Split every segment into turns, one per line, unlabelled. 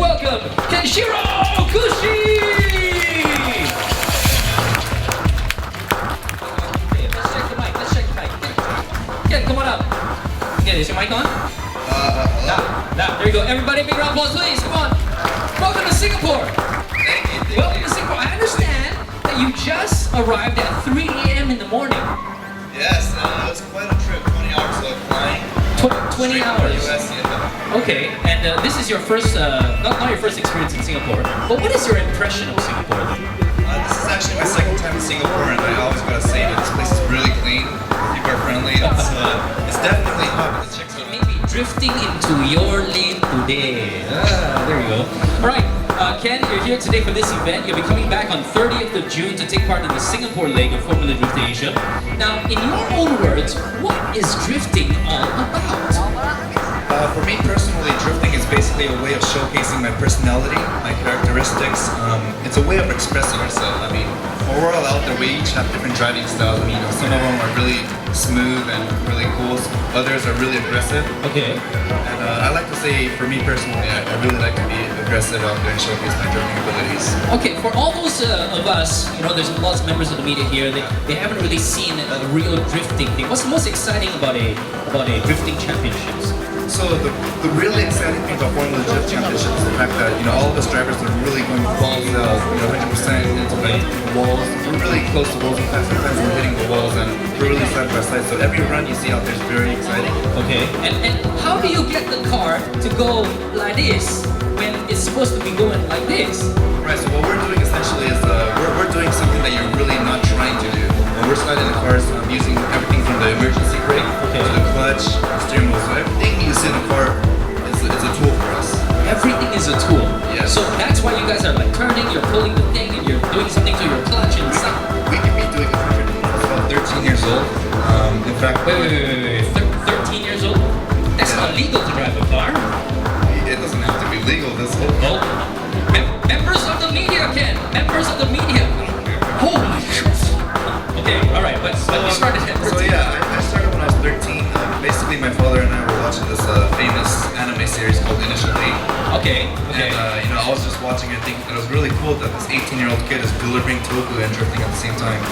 welcome Kenshiro Gushi! Okay, let's check the mic. Ken, come on up. Ken, is your mic on? Now, there you go. Everybody, big round of applause, please. Come on. Welcome to Singapore.
Thank you.
Welcome to Singapore. I understand that you just arrived at 3 a.m. in the morning.
Yes, it was quite a trip. 20 hours of flying.
20 hours.
US, yeah.
Okay, and this is your first, not your first experience in Singapore, but what is your impression of Singapore then?
This is actually my second time in Singapore, and I always gotta say that this place is really clean. People are friendly. It's definitely hot. The chicks are
Maybe drifting into your lane today. There you go. All right, Ken, you're here today for this event. You'll be coming back on 30th of June to take part in the Singapore leg of Formula Drift Asia. Now, in your own words, what is drifting all about?
For me personally, drifting is basically a way of showcasing my personality, my characteristics. It's a way of expressing yourself. I mean, when we're all out there, we each have different driving styles. I mean, some of them are really smooth and really cool. Others are really aggressive.
Okay.
And I like to say, for me personally, I really like to be aggressive out there and showcase my drifting abilities.
Okay, for all those of us, there's lots of members of the media here. They haven't really seen a real drifting thing. What's the most exciting about a drifting championships?
So the really exciting thing about Formula Drift Championship is the fact that all of us drivers are really going balls out, 100% into the walls. We're really close to walls. Sometimes we're hitting the walls, and we're really side by side. So every run you see out there is very exciting.
Okay. And how do you get the car to go like this when it's supposed to be going like this?
Right. So what we're doing essentially is we're doing something that you're really not trying to do. When we're sliding the cars, using everything from the emergency brake to the clutch, the steering wheel. So everything you see in the car is a tool for us.
Everything is a tool.
Yes.
So that's why you guys are like turning, you're pulling the thing, and you're doing something to your clutch and stuff.
We can be doing it from about 13 years old. In fact,
Wait. 13 years old? That's not legal to drive a car.
It doesn't have to be legal. This
Oh. Members of the media, Ken. Members of the media. Holy shit. Okay, all right, but you started at 13.
So yeah, I started when I was 13. Basically, my father and I were watching this famous anime series called Initial D.
Okay.
And I was just watching it, thinking that it was really cool that this 18-year-old kid is delivering tofu and drifting at the same time.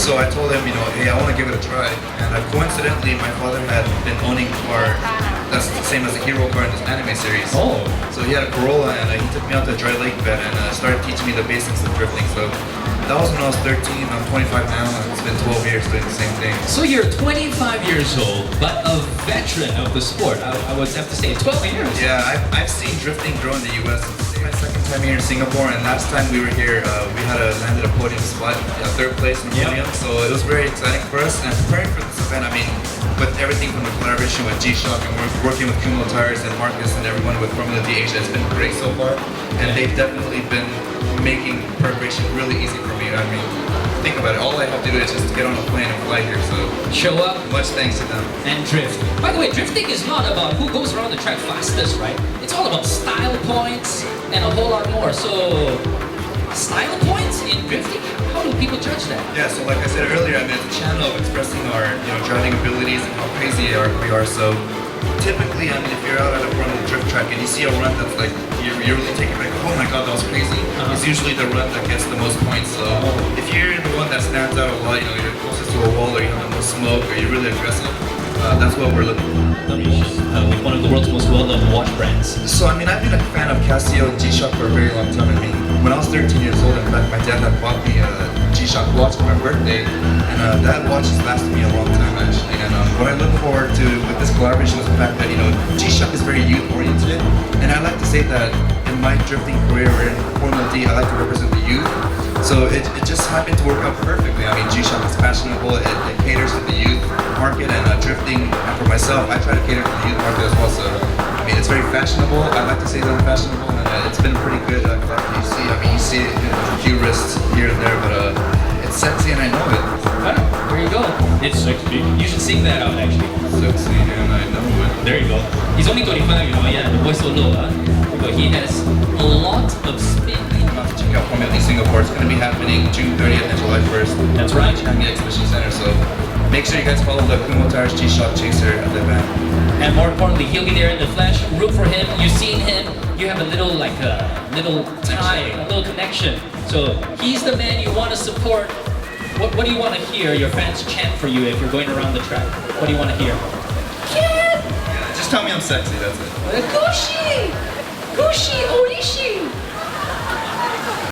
So I told him, hey, I want to give it a try. And coincidentally, my father had been owning a car that's the same as the hero car in this anime series.
Oh.
So he had a Corolla, and he took me out to a dry lake bed and started teaching me the basics of drifting. So that was when I was 13. I'm 25 now, and it's been 12 years doing the same thing.
So you're 25 years old, but a veteran of the sport. I would have to say 12 years.
Yeah, I've seen drifting grow in the US. It's my second time here in Singapore, and last time we were here, we had landed a podium spot, third place in the podium. So it was very exciting for us. And preparing for this event, I mean, with everything from the collaboration with G-Shock and working with Kumho Tires and Marcus and everyone with Formula D Asia, it's been great so far. And they've definitely been making preparation really easy for me. I mean, think about it. All I have to do is just get on a plane and fly here. So
Show up
much thanks to them.
and drift. By the way, drifting is not about who goes around the track fastest, right? It's all about style points and a whole lot more. So, style points in drifting? How do people judge that?
Yeah, so like I said earlier, I mean, it's a channel of expressing our driving abilities and how crazy we are. So typically, I mean, if you're out at a front of the drift track and you see a run that's like, you're really taken back, oh my god, that was crazy. It's usually the run that gets the most points. So if you're the one that stands out a lot, you're closest to a wall, or you have the most smoke, or you're really aggressive, that's what we're looking for.
With one of the world's most well-known watch brands.
So I mean, I've been a fan of Casio and G-Shock for a very long time. I mean, when I was 13 years old, in fact, my dad had bought me a G-Shock watch for my birthday, and that watch has lasted me a long time actually. And what I look forward to with this collaboration is the fact that G-Shock is very youth-oriented, and I like to say that in my drifting career or in Formula D, I like to represent the youth. So it just happened to work out perfectly. I mean, G-Shock is fashionable, it caters to the youth market, and drifting, and for myself, I try to cater to the youth market as well. So I mean, it's very fashionable. I like to say that I'm fashionable, and it's been pretty good. You see it in a few wrists here and there, but it's sexy, and I know it.
Wow, there you go. It's sexy. You should sing that out, actually.
Sexy, and I know it.
There you go. He's only 25, yeah, the voice so low, but he has a lot of spin.
Check out Formula D Singapore. It's going to be happening June 30th and July 1st.
That's right.
Changi Exhibition Center. So make sure you guys follow the Kumotars G-Shock Chaser at the event.
And more importantly, he'll be there in the flesh. Root for him. You've seen him. You have a little little tie, a little connection. So he's the man you want to support. What do you want to hear your fans chant for you if you're going around the track? What do you want to hear?
Just tell me I'm sexy, that's it.
Gushi! Gushi! Orishi!